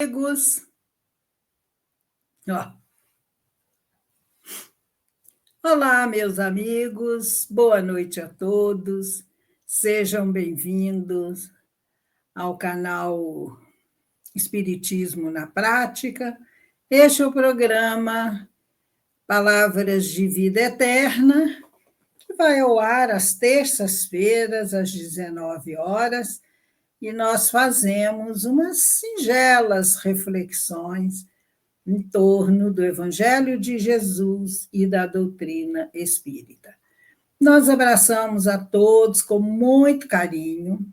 Amigos, ó. Olá, meus amigos, boa noite a todos, sejam bem-vindos ao canal Espiritismo na Prática. Este é o programa Palavras de Vida Eterna, que vai ao ar às terças-feiras, às 19 horas, e nós fazemos umas singelas reflexões em torno do Evangelho de Jesus e da doutrina espírita. Nós abraçamos a todos com muito carinho,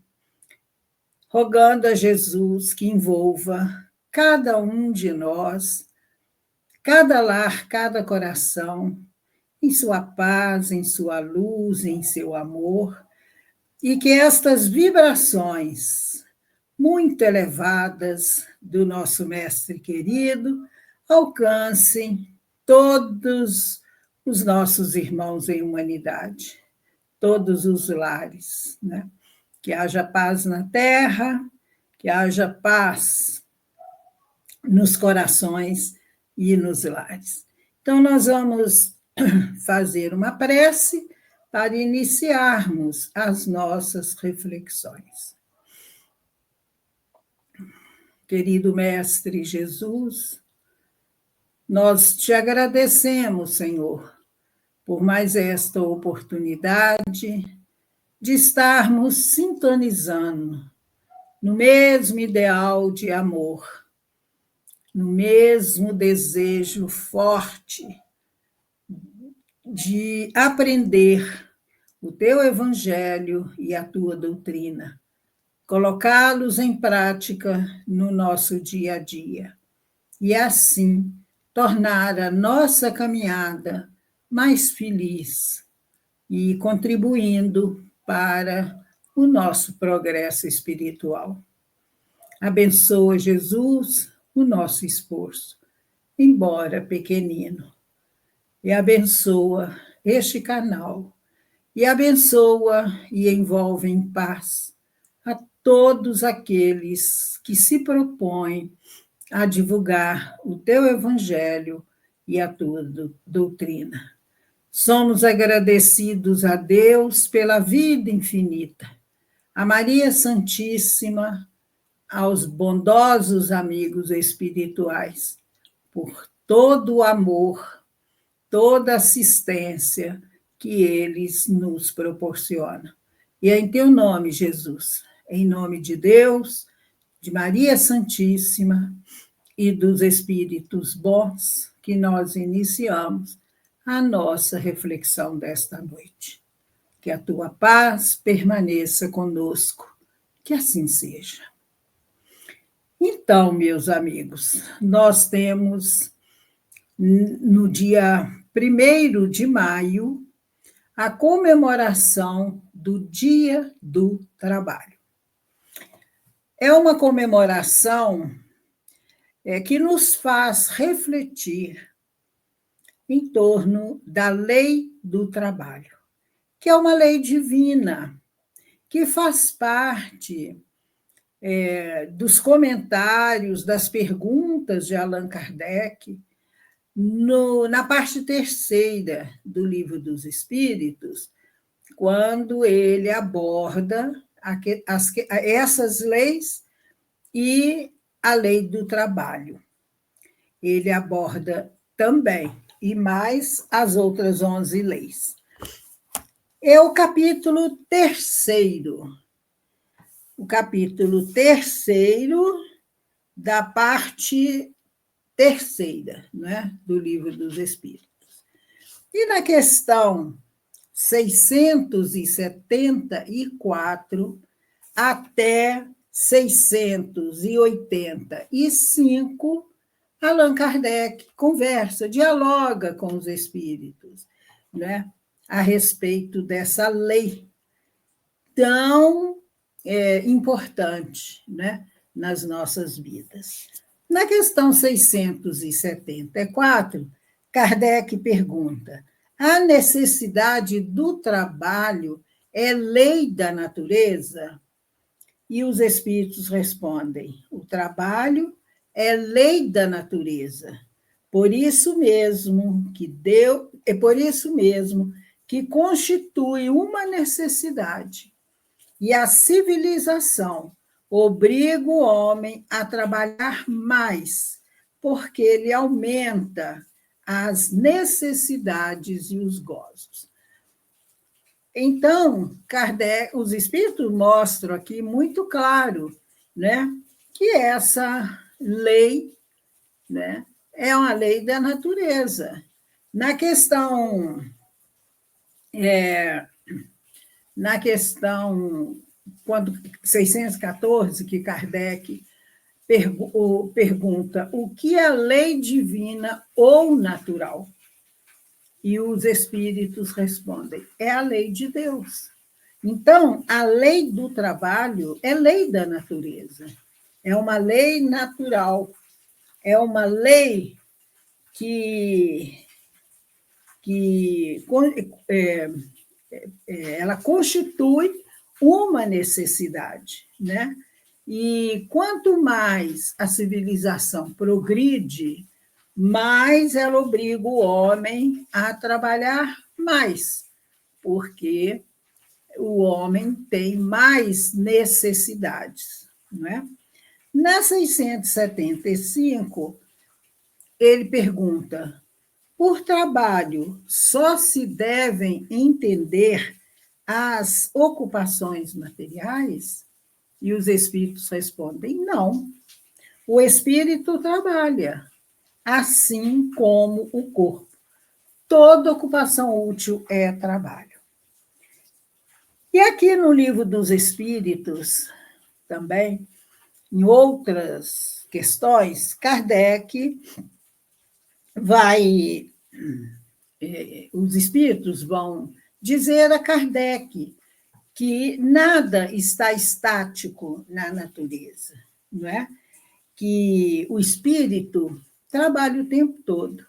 rogando a Jesus que envolva cada um de nós, cada lar, cada coração, em sua paz, em sua luz, em seu amor, e que estas vibrações muito elevadas do nosso Mestre querido alcancem todos os nossos irmãos em humanidade, todos os lares, né? Que haja paz na terra, que haja paz nos corações e nos lares. Então, nós vamos fazer uma prece para iniciarmos as nossas reflexões. Querido Mestre Jesus, nós te agradecemos, Senhor, por mais esta oportunidade de estarmos sintonizando no mesmo ideal de amor, no mesmo desejo forte de aprender o teu Evangelho e a tua doutrina, colocá-los em prática no nosso dia a dia, e assim tornar a nossa caminhada mais feliz e contribuindo para o nosso progresso espiritual. Abençoa, Jesus, o nosso esforço, embora pequenino, e abençoa este canal, e abençoa e envolve em paz a todos aqueles que se propõem a divulgar o teu Evangelho e a tua doutrina. Somos agradecidos a Deus pela vida infinita, a Maria Santíssima, aos bondosos amigos espirituais, por todo o amor, toda a assistência que eles nos proporcionam. E é em teu nome, Jesus, em nome de Deus, de Maria Santíssima e dos Espíritos bons, que nós iniciamos a nossa reflexão desta noite. Que a tua paz permaneça conosco, que assim seja. Então, meus amigos, nós temos no dia 1º de maio a comemoração do Dia do Trabalho. É uma comemoração que nos faz refletir em torno da lei do trabalho, que é uma lei divina, que faz parte dos comentários, das perguntas de Allan Kardec, na parte 3ª do Livro dos Espíritos, quando ele aborda essas leis e a lei do trabalho. Ele aborda também, e mais as outras 11 leis. É o capítulo 3º. O capítulo 3º da parte 3ª, né, do Livro dos Espíritos. E na questão 674 até 685, Allan Kardec conversa, dialoga com os espíritos, né, a respeito dessa lei tão importante, né, nas nossas vidas. Na questão 674, Kardec pergunta: a necessidade do trabalho é lei da natureza? E os espíritos respondem: o trabalho é lei da natureza. Por isso mesmo que constitui uma necessidade. E a civilização obriga o homem a trabalhar mais, porque ele aumenta as necessidades e os gozos. Então, Kardec, os espíritos mostram aqui muito claro, né, que essa lei, né, é uma lei da natureza. Na questão, quando 614, que Kardec pergunta o que é lei divina ou natural? E os espíritos respondem: é a lei de Deus. Então, a lei do trabalho é lei da natureza, é uma lei natural, é uma lei que é, ela constitui uma necessidade, né? E quanto mais a civilização progride, mais ela obriga o homem a trabalhar mais, porque o homem tem mais necessidades, não é? Na 675, ele pergunta: por trabalho só se devem entender as ocupações materiais? E os espíritos respondem: não. O espírito trabalha, assim como o corpo. Toda ocupação útil é trabalho. E aqui no Livro dos Espíritos, também, em outras questões, Kardec vai. Os espíritos vão dizer a Kardec que nada está estático na natureza, não é? Que o espírito trabalha o tempo todo.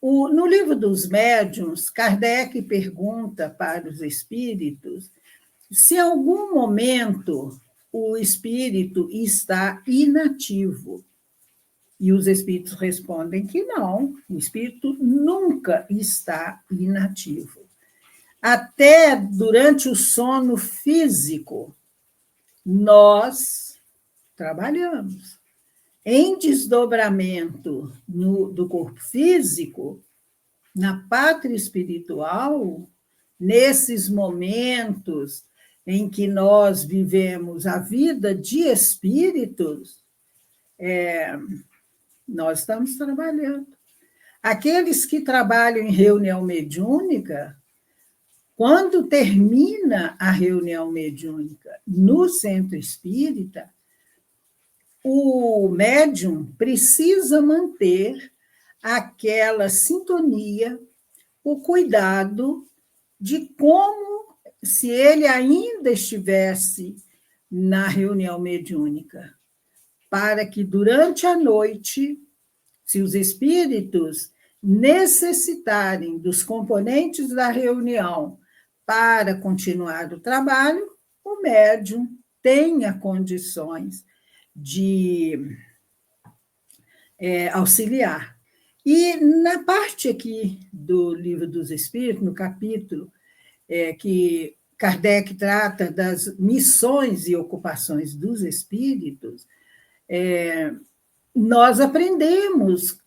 No Livro dos Médiuns, Kardec pergunta para os espíritos se em algum momento o espírito está inativo. E os espíritos respondem que não, o espírito nunca está inativo. Até durante o sono físico, nós trabalhamos. Em desdobramento do corpo físico, na pátria espiritual, nesses momentos em que nós vivemos a vida de espíritos, nós estamos trabalhando. Aqueles que trabalham em reunião mediúnica, quando termina a reunião mediúnica no centro espírita, o médium precisa manter aquela sintonia, o cuidado de como se ele ainda estivesse na reunião mediúnica, para que durante a noite, se os espíritos necessitarem dos componentes da reunião para continuar o trabalho, o médium tenha condições de auxiliar. E na parte aqui do Livro dos Espíritos, no capítulo que Kardec trata das missões e ocupações dos espíritos, nós aprendemos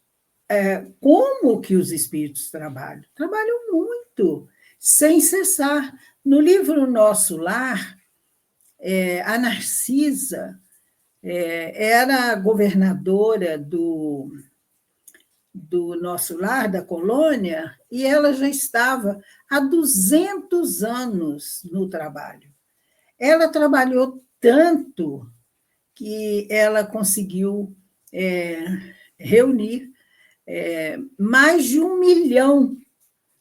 como que os espíritos trabalham. Trabalham muito, sem cessar. No livro Nosso Lar, a Narcisa era governadora do Nosso Lar, da colônia, e ela já estava há 200 anos no trabalho. Ela trabalhou tanto que ela conseguiu reunir mais de 1 milhão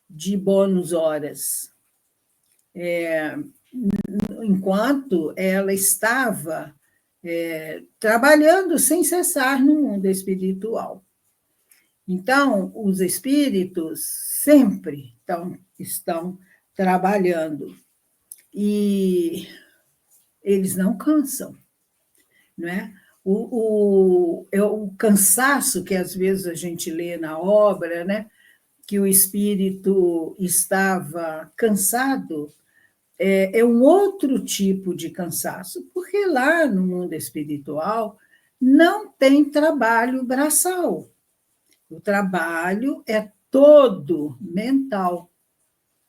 de bônus horas, enquanto ela estava trabalhando sem cessar no mundo espiritual. Então, os espíritos sempre estão trabalhando e eles não cansam, não é? o cansaço que às vezes a gente lê na obra, né? Que o espírito estava cansado, é um outro tipo de cansaço, porque lá no mundo espiritual não tem trabalho braçal. O trabalho é todo mental,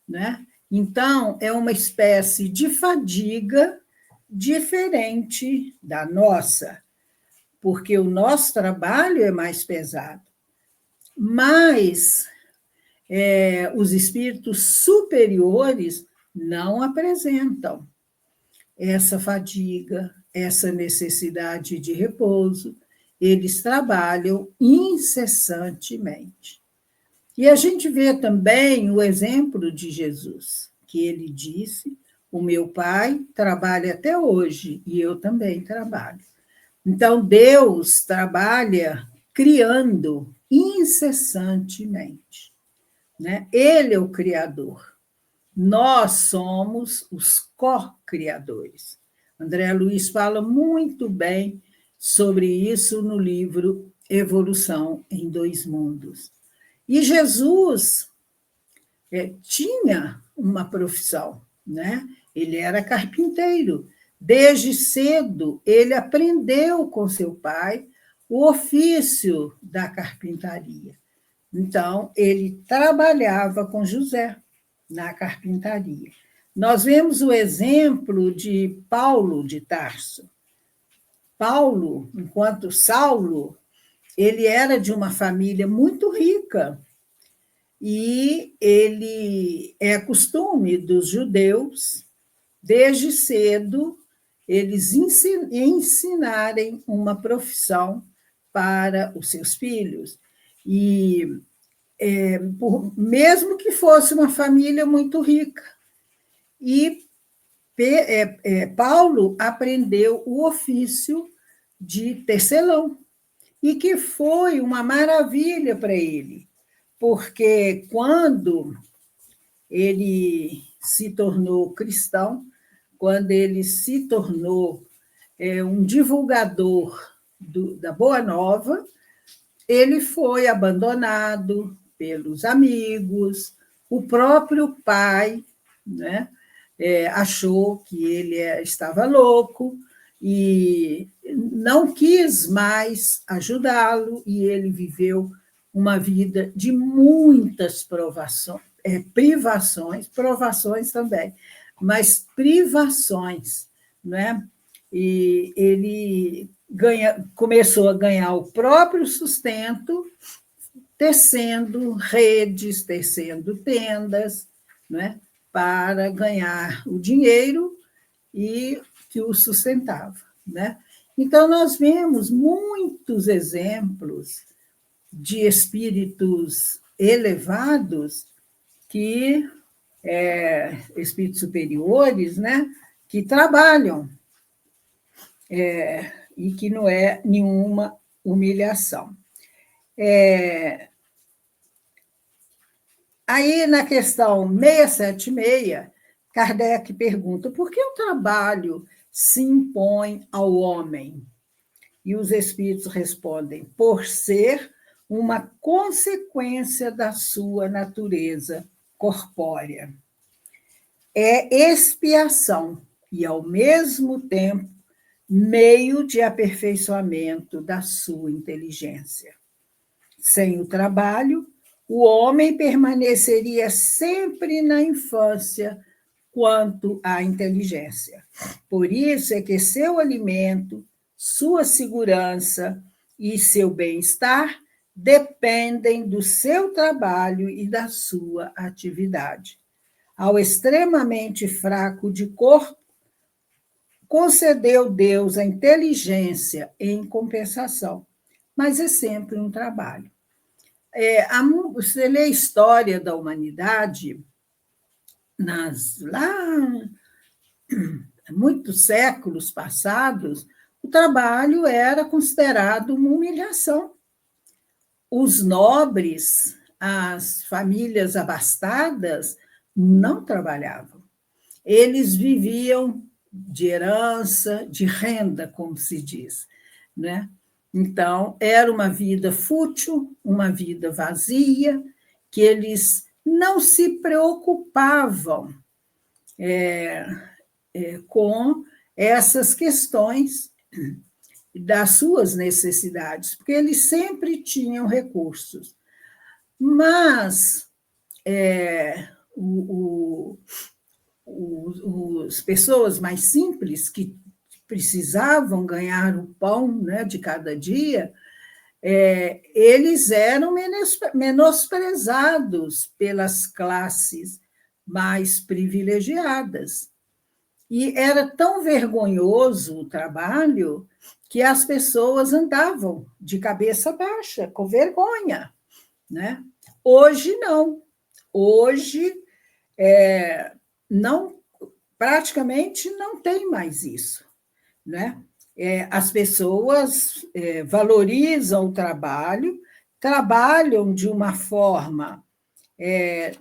né? Então, é uma espécie de fadiga diferente da nossa, porque o nosso trabalho é mais pesado. Mas os espíritos superiores não apresentam essa fadiga, essa necessidade de repouso. Eles trabalham incessantemente. E a gente vê também o exemplo de Jesus, que ele disse: o meu Pai trabalha até hoje e eu também trabalho. Então, Deus trabalha criando incessantemente, né? Ele é o Criador. Nós somos os co-criadores. André Luiz fala muito bem sobre isso no livro Evolução em Dois Mundos. E Jesus tinha uma profissão, né? Ele era carpinteiro. Desde cedo, ele aprendeu com seu pai o ofício da carpintaria. Então, ele trabalhava com José na carpintaria. Nós vemos o exemplo de Paulo de Tarso. Paulo, enquanto Saulo, ele era de uma família muito rica, e ele é costume dos judeus, desde cedo, eles ensinarem uma profissão para os seus filhos. E mesmo que fosse uma família muito rica. E Paulo aprendeu o ofício de tecelão, e que foi uma maravilha para ele, porque quando ele se tornou cristão, quando ele se tornou um divulgador da Boa Nova, ele foi abandonado pelos amigos, o próprio pai, né, achou que ele estava louco e não quis mais ajudá-lo, e ele viveu uma vida de muitas provações também, mas privações, né? E ele começou a ganhar o próprio sustento, tecendo redes, tecendo tendas, né? Para ganhar o dinheiro e que o sustentava, né? Então, nós vemos muitos exemplos de espíritos elevados espíritos superiores, né, que trabalham, e que não é nenhuma humilhação. Aí, na questão 676, Kardec pergunta: por que o trabalho se impõe ao homem? E os espíritos respondem: por ser uma consequência da sua natureza corpórea. É expiação e, ao mesmo tempo, meio de aperfeiçoamento da sua inteligência. Sem o trabalho, o homem permaneceria sempre na infância quanto à inteligência. Por isso é que seu alimento, sua segurança e seu bem-estar dependem do seu trabalho e da sua atividade. Ao extremamente fraco de corpo, concedeu Deus a inteligência em compensação, mas é sempre um trabalho. Você lê a história da humanidade, lá muitos séculos passados, o trabalho era considerado uma humilhação. Os nobres, as famílias abastadas, não trabalhavam. Eles viviam de herança, de renda, como se diz. né? Então, era uma vida fútil, uma vida vazia, que eles não se preocupavam com essas questões das suas necessidades, porque eles sempre tinham recursos. Mas as pessoas mais simples, que precisavam ganhar o pão, né, de cada dia, eles eram menosprezados pelas classes mais privilegiadas. E era tão vergonhoso o trabalho que as pessoas andavam de cabeça baixa, com vergonha, né? Hoje não. Hoje não, praticamente não tem mais isso, né? As pessoas valorizam o trabalho, trabalham de uma forma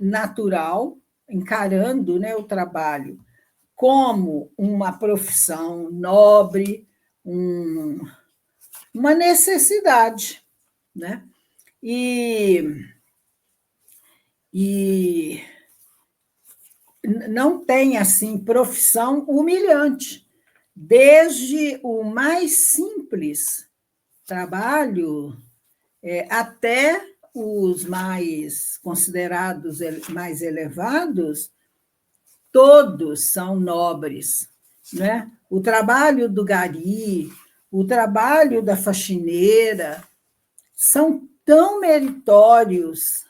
natural, encarando, né, o trabalho como uma profissão nobre, uma necessidade, né? E não tem assim profissão humilhante, desde o mais simples trabalho até os mais considerados mais elevados, todos são nobres, né? O trabalho do gari, o trabalho da faxineira são tão meritórios,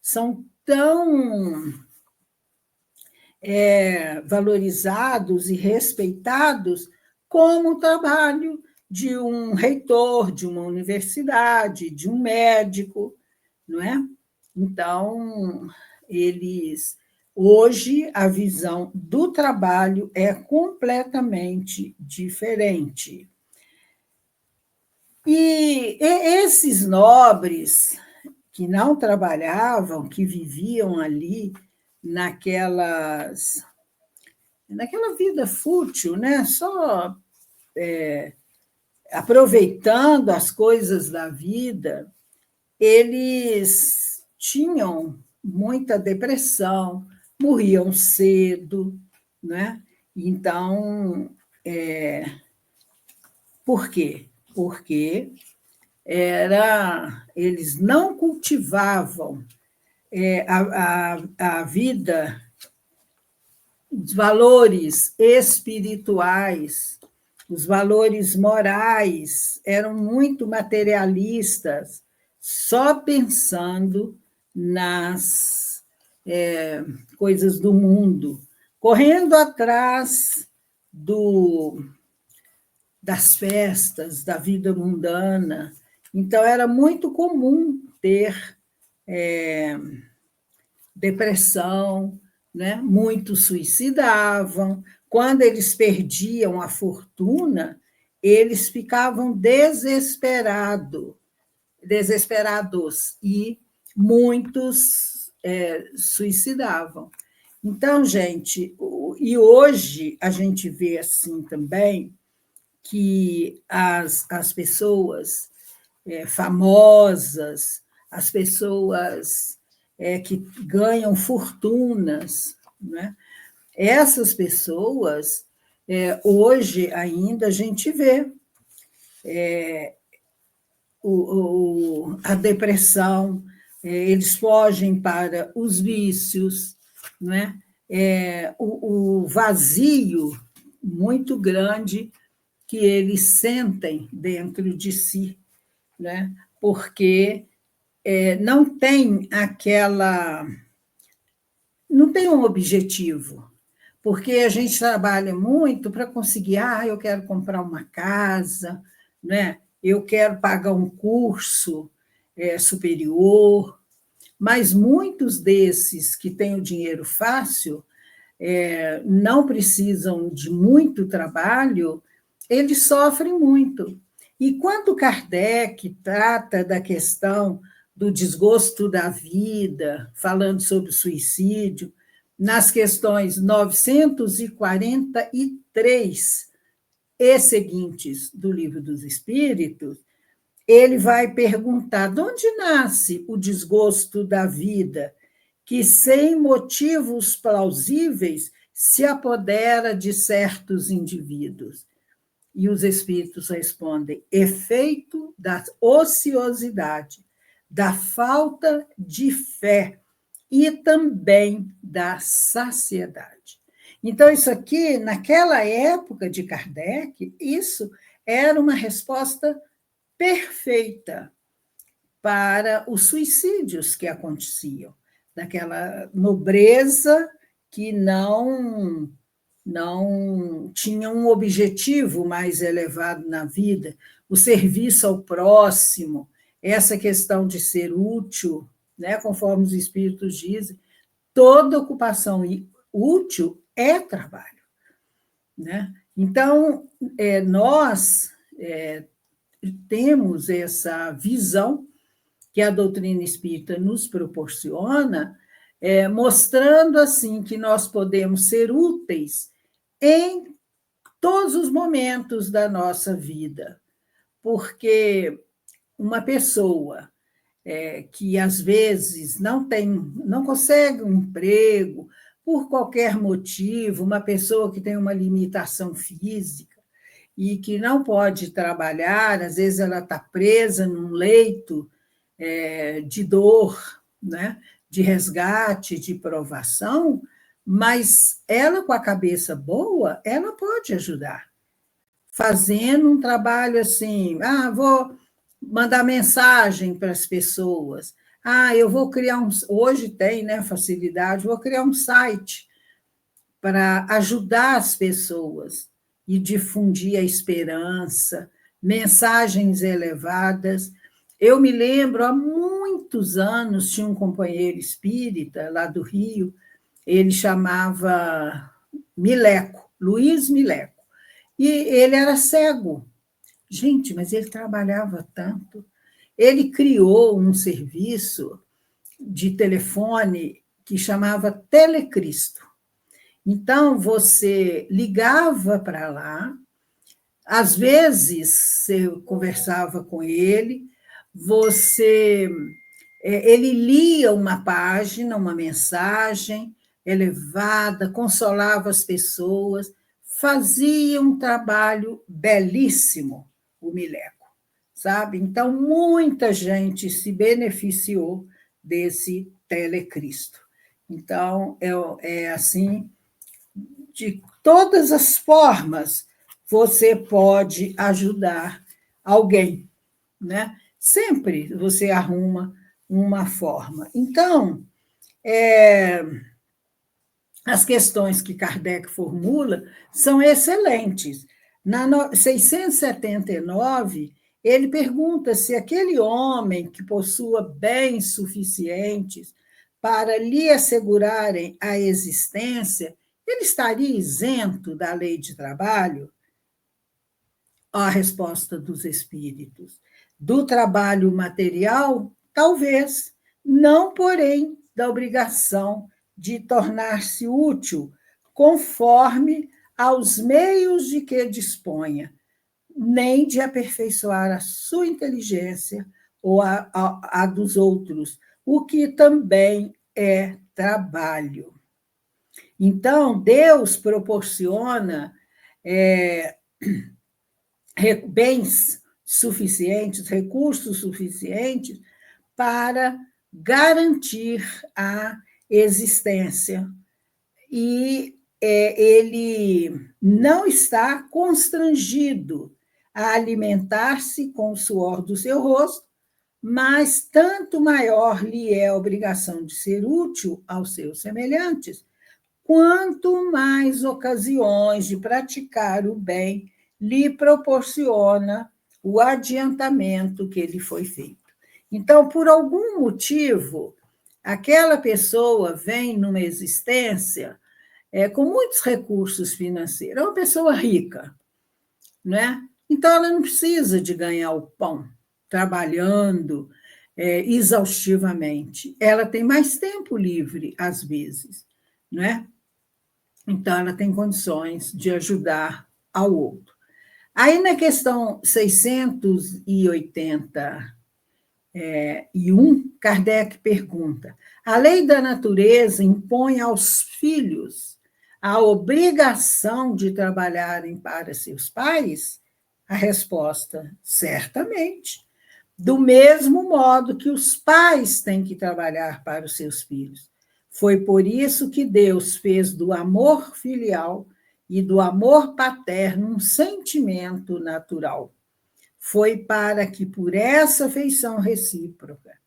são tão valorizados e respeitados como o trabalho de um reitor, de uma universidade, de um médico, não é? Então, hoje, a visão do trabalho é completamente diferente. E esses nobres que não trabalhavam, que viviam ali naquela vida fútil, né? Só aproveitando as coisas da vida, eles tinham muita depressão, morriam cedo, né? Então, por quê? Porque eles não cultivavam a vida, os valores espirituais, os valores morais, eram muito materialistas, só pensando nas coisas do mundo, correndo atrás das festas, da vida mundana. Então, era muito comum ter depressão, né? Muitos suicidavam. Quando eles perdiam a fortuna, eles ficavam desesperados e muitos suicidavam. Então, gente, e hoje a gente vê assim também que as pessoas famosas, as pessoas que ganham fortunas, né? Essas pessoas, hoje ainda a gente vê a depressão, eles fogem para os vícios, né? O vazio muito grande que eles sentem dentro de si, né? Porque não tem não tem um objetivo, porque a gente trabalha muito para conseguir, eu quero comprar uma casa, né? Eu quero pagar um curso superior, mas muitos desses que têm o dinheiro fácil não precisam de muito trabalho, eles sofrem muito. E quando Kardec trata da questão do desgosto da vida, falando sobre o suicídio, nas questões 943, e seguintes do Livro dos Espíritos, ele vai perguntar de onde nasce o desgosto da vida, que sem motivos plausíveis se apodera de certos indivíduos. E os espíritos respondem: efeito da ociosidade, da falta de fé e também da saciedade. Então, isso aqui, naquela época de Kardec, isso era uma resposta perfeita para os suicídios que aconteciam, daquela nobreza que não tinha um objetivo mais elevado na vida, o serviço ao próximo, essa questão de ser útil, né, conforme os espíritos dizem, toda ocupação útil é trabalho, né? Então, nós temos essa visão que a doutrina espírita nos proporciona, mostrando assim que nós podemos ser úteis em todos os momentos da nossa vida, porque uma pessoa que às vezes não consegue um emprego por qualquer motivo, uma pessoa que tem uma limitação física e que não pode trabalhar, às vezes ela está presa num leito de dor, né? De resgate, de provação, mas ela, com a cabeça boa, ela pode ajudar, fazendo um trabalho assim, vou mandar mensagem para as pessoas, eu vou criar hoje tem, né, facilidade, vou criar um site para ajudar as pessoas e difundir a esperança, mensagens elevadas. Eu me lembro, há muitos anos, tinha um companheiro espírita lá do Rio, ele chamava Mileco, Luiz Mileco, e ele era cego. Gente, mas ele trabalhava tanto. Ele criou um serviço de telefone que chamava Telecristo. Então, você ligava para lá, às vezes você conversava com ele, ele lia uma página, uma mensagem elevada, consolava as pessoas, fazia um trabalho belíssimo, o Mileco, sabe? Então, muita gente se beneficiou desse Telecristo. Então, assim, de todas as formas, você pode ajudar alguém, né? Sempre você arruma uma forma. Então, as questões que Kardec formula são excelentes. Na 679, ele pergunta se aquele homem que possua bens suficientes para lhe assegurarem a existência, ele estaria isento da lei de trabalho? A resposta dos espíritos: do trabalho material, talvez, não, porém, da obrigação de tornar-se útil conforme aos meios de que disponha, nem de aperfeiçoar a sua inteligência ou a dos outros, o que também é trabalho. Então, Deus proporciona bens suficientes, recursos suficientes para garantir a existência. E ele não está constrangido a alimentar-se com o suor do seu rosto, mas tanto maior lhe é a obrigação de ser útil aos seus semelhantes, quanto mais ocasiões de praticar o bem lhe proporciona o adiantamento que lhe foi feito. Então, por algum motivo, aquela pessoa vem numa existência com muitos recursos financeiros, é uma pessoa rica, né? Então, ela não precisa de ganhar o pão trabalhando exaustivamente. Ela tem mais tempo livre, às vezes, né? Então, ela tem condições de ajudar ao outro. Aí, na questão 681, Kardec pergunta: a lei da natureza impõe aos filhos a obrigação de trabalharem para seus pais? A resposta: certamente. Do mesmo modo que os pais têm que trabalhar para os seus filhos. Foi por isso que Deus fez do amor filial e do amor paterno um sentimento natural. Foi para que, por essa afeição recíproca,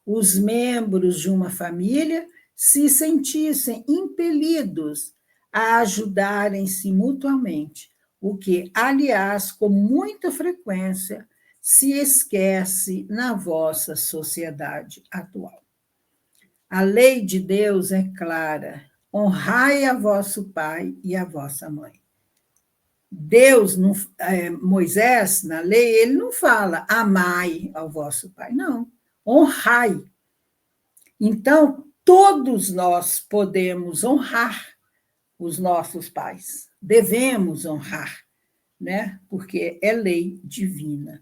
os membros de uma família se sentissem impelidos a ajudarem-se mutuamente, o que, aliás, com muita frequência, se esquece na vossa sociedade atual. A lei de Deus é clara: honrai a vosso pai e a vossa mãe. Deus, Moisés, na lei, ele não fala amai ao vosso pai, não, honrai. Então, todos nós podemos honrar os nossos pais, devemos honrar, né? Porque é lei divina.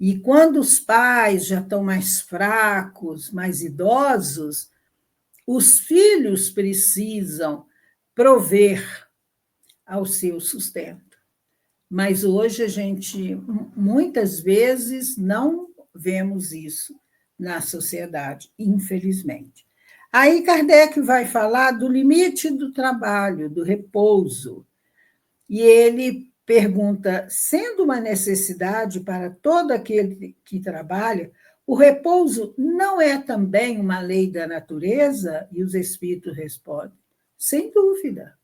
E quando os pais já estão mais fracos, mais idosos, os filhos precisam prover ao seu sustento. Mas hoje a gente, muitas vezes, não vemos isso na sociedade, infelizmente. Aí Kardec vai falar do limite do trabalho, do repouso. E ele pergunta: sendo uma necessidade para todo aquele que trabalha, o repouso não é também uma lei da natureza? E os espíritos respondem: sem dúvida.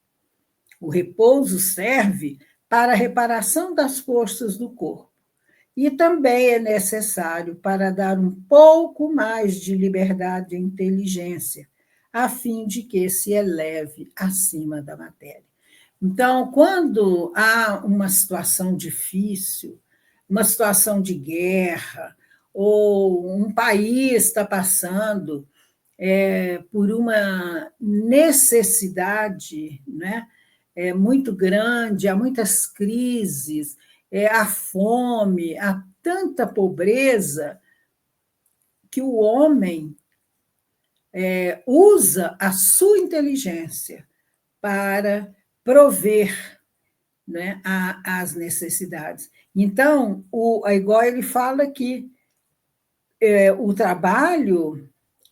O repouso serve para a reparação das forças do corpo e também é necessário para dar um pouco mais de liberdade à inteligência, a fim de que se eleve acima da matéria. Então, quando há uma situação difícil, uma situação de guerra, ou um país está passando por uma necessidade, né, muito grande, há muitas crises, há fome, há tanta pobreza, que o homem usa a sua inteligência para prover, né, as necessidades. Então, igual ele fala que o trabalho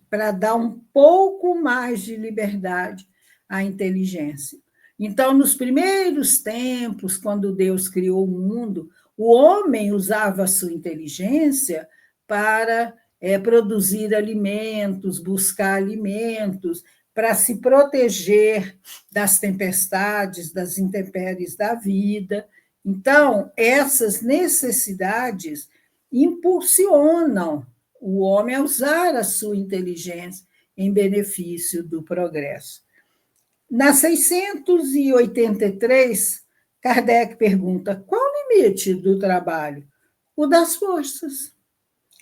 para dar um pouco mais de liberdade à inteligência. Então, nos primeiros tempos, quando Deus criou o mundo, o homem usava a sua inteligência para produzir alimentos, buscar alimentos, para se proteger das tempestades, das intempéries da vida. Então, essas necessidades impulsionam o homem a usar a sua inteligência em benefício do progresso. Na 683, Kardec pergunta: qual o limite do trabalho? O das forças.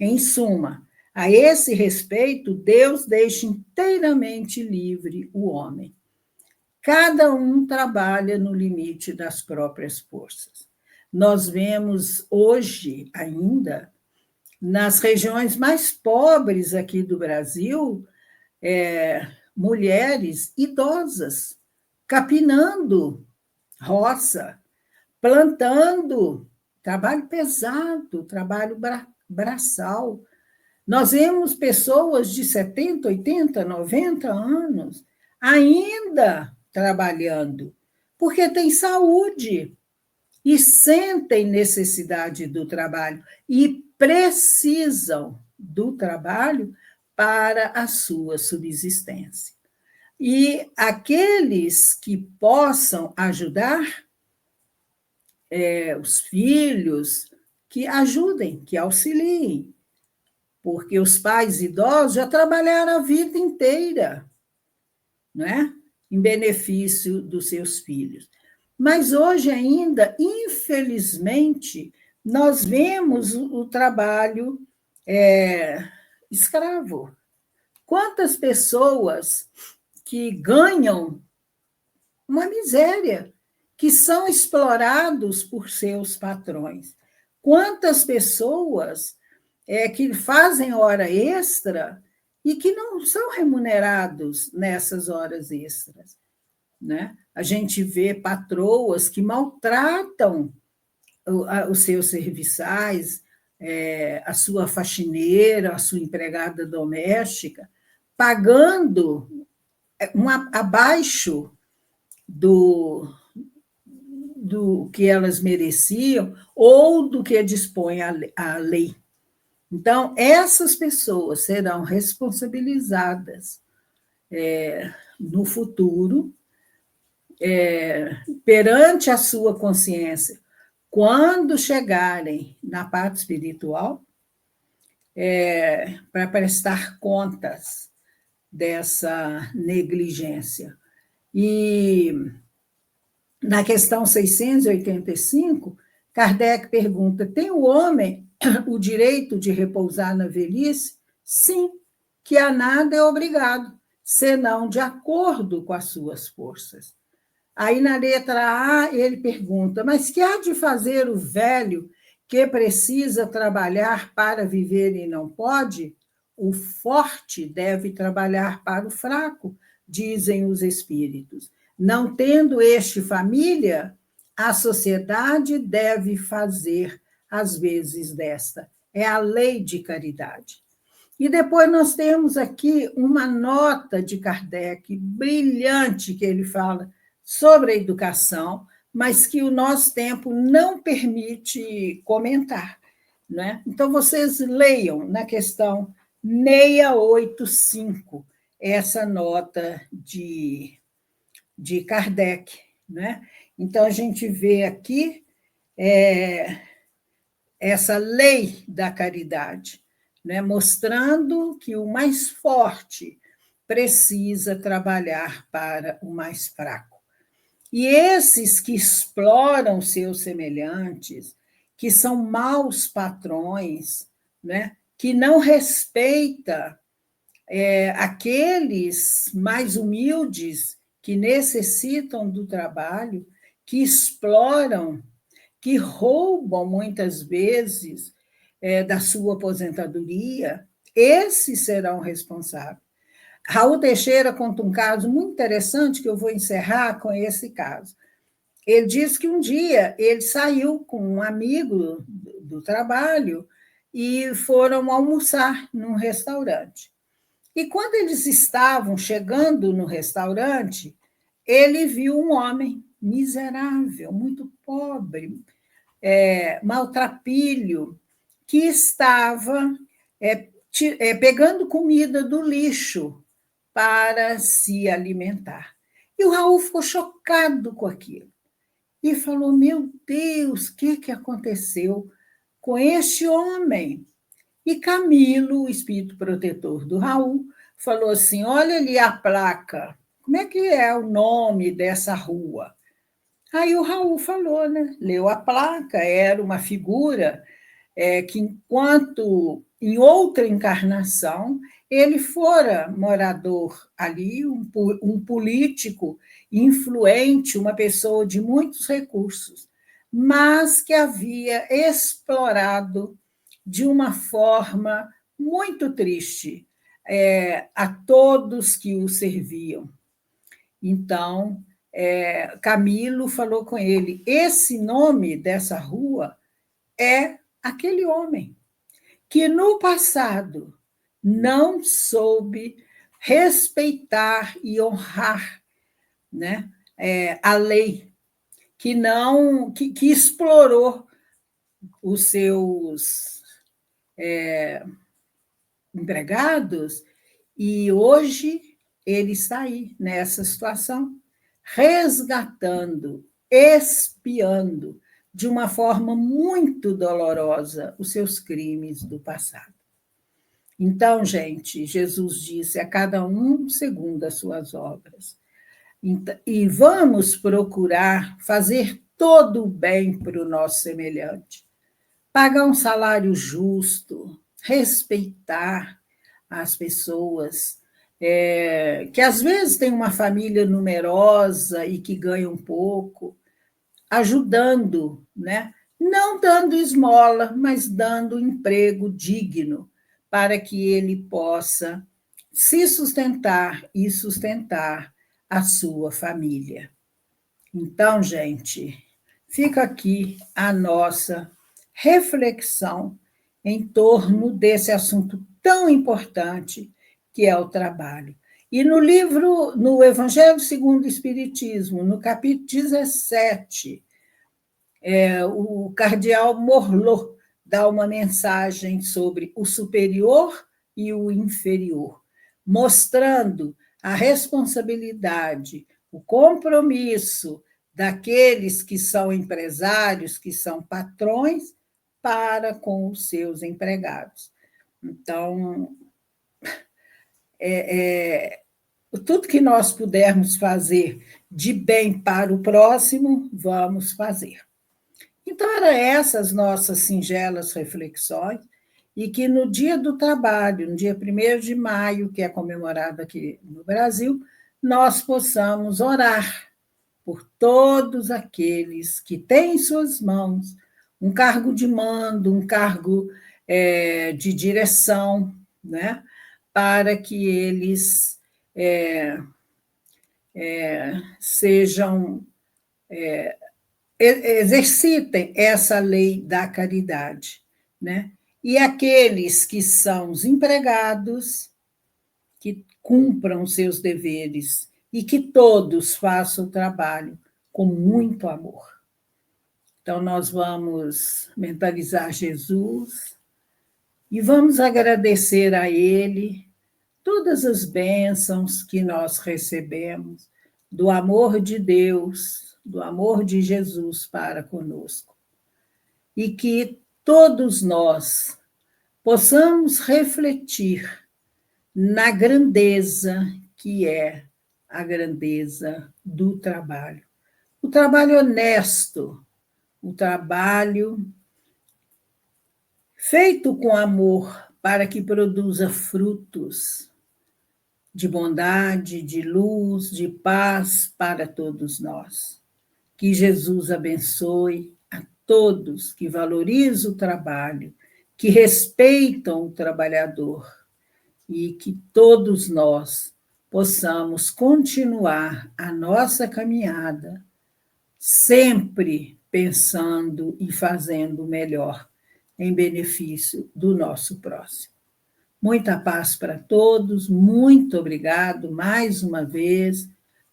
Em suma, a esse respeito, Deus deixa inteiramente livre o homem. Cada um trabalha no limite das próprias forças. Nós vemos hoje ainda, nas regiões mais pobres aqui do Brasil, mulheres idosas capinando roça, plantando, trabalho pesado, trabalho braçal. Nós vemos pessoas de 70, 80, 90 anos ainda trabalhando, porque têm saúde e sentem necessidade do trabalho e precisam do trabalho para a sua subsistência. E aqueles que possam ajudar, os filhos, que ajudem, que auxiliem, porque os pais idosos já trabalharam a vida inteira, não é? Em benefício dos seus filhos. Mas hoje ainda, infelizmente, nós vemos o trabalho escravo. Quantas pessoas que ganham uma miséria, que são explorados por seus patrões. Quantas pessoas que fazem hora extra e que não são remunerados nessas horas extras, né? A gente vê patroas que maltratam os seus serviçais, a sua faxineira, a sua empregada doméstica, pagando abaixo do que elas mereciam ou do que dispõe a lei. Então, essas pessoas serão responsabilizadas no futuro, perante a sua consciência, quando chegarem na parte espiritual, para prestar contas dessa negligência. E na questão 685, Kardec pergunta: tem o homem o direito de repousar na velhice? Sim, que a nada é obrigado, senão de acordo com as suas forças. Aí, na letra A, ele pergunta: mas que há de fazer o velho que precisa trabalhar para viver e não pode? O forte deve trabalhar para o fraco, dizem os espíritos. Não tendo este família, a sociedade deve fazer às vezes desta. É a lei de caridade. E depois nós temos aqui uma nota de Kardec brilhante que ele fala sobre a educação, mas que o nosso tempo não permite comentar, né? Então, vocês leiam na questão 685 essa nota de Kardec, né? Então, a gente vê aqui essa lei da caridade, né? Mostrando que o mais forte precisa trabalhar para o mais fraco. E esses que exploram seus semelhantes, que são maus patrões, né? Que não respeita aqueles mais humildes que necessitam do trabalho, que exploram, que roubam muitas vezes da sua aposentadoria, esses serão responsáveis. Raul Teixeira conta um caso muito interessante que eu vou encerrar com esse caso. Ele diz que um dia ele saiu com um amigo do trabalho e foram almoçar num restaurante. E quando eles estavam chegando no restaurante, ele viu um homem miserável, muito pobre, maltrapilho, que estava pegando comida do lixo para se alimentar. E o Raul ficou chocado com aquilo. E falou: meu Deus, o que aconteceu com este homem? E Camilo, o espírito protetor do Raul, falou assim: olha ali a placa, como é que é o nome dessa rua? Aí o Raul falou, né? Leu a placa, era uma figura que, enquanto em outra encarnação, ele fora morador ali, um político influente, uma pessoa de muitos recursos, mas que havia explorado de uma forma muito triste a todos que o serviam. Então, Camilo falou com ele: esse nome dessa rua é aquele homem que no passado não soube respeitar e honrar, né, a lei, que explorou os seus empregados, e hoje ele está aí nessa situação, resgatando, expiando de uma forma muito dolorosa os seus crimes do passado. Então, gente, Jesus disse: a cada um segundo as suas obras. E vamos procurar fazer todo o bem para o nosso semelhante, pagar um salário justo, respeitar as pessoas, que às vezes têm uma família numerosa e que ganham pouco, ajudando, né? Não dando esmola, mas dando emprego digno para que ele possa se sustentar e sustentar a sua família. Então, gente, fica aqui a nossa reflexão em torno desse assunto tão importante que é o trabalho. E no livro, no Evangelho segundo o Espiritismo, no capítulo 17, o cardeal Morlot dá uma mensagem sobre o superior e o inferior, mostrando a responsabilidade, o compromisso daqueles que são empresários, que são patrões, para com os seus empregados. Então, tudo que nós pudermos fazer de bem para o próximo, vamos fazer. Então, eram essas nossas singelas reflexões, e que no Dia do Trabalho, no dia 1º de maio, que é comemorado aqui no Brasil, nós possamos orar por todos aqueles que têm em suas mãos um cargo de mando, um cargo de direção, né? Para que eles sejam exercitem essa lei da caridade, né? E aqueles que são os empregados, que cumpram seus deveres e que todos façam o trabalho com muito amor. Então, nós vamos mentalizar Jesus e vamos agradecer a Ele todas as bênçãos que nós recebemos do amor de Deus, do amor de Jesus para conosco. E que todos nós possamos refletir na grandeza que é a grandeza do trabalho. O trabalho honesto, o trabalho feito com amor para que produza frutos de bondade, de luz, de paz para todos nós. Que Jesus abençoe a todos que valorizam o trabalho, que respeitam o trabalhador e que todos nós possamos continuar a nossa caminhada sempre pensando e fazendo o melhor em benefício do nosso próximo. Muita paz para todos, muito obrigado mais uma vez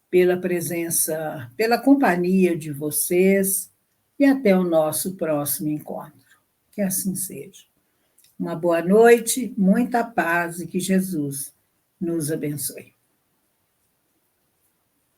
pela presença, pela companhia de vocês e até o nosso próximo encontro. Que assim seja. Uma boa noite, muita paz e que Jesus nos abençoe.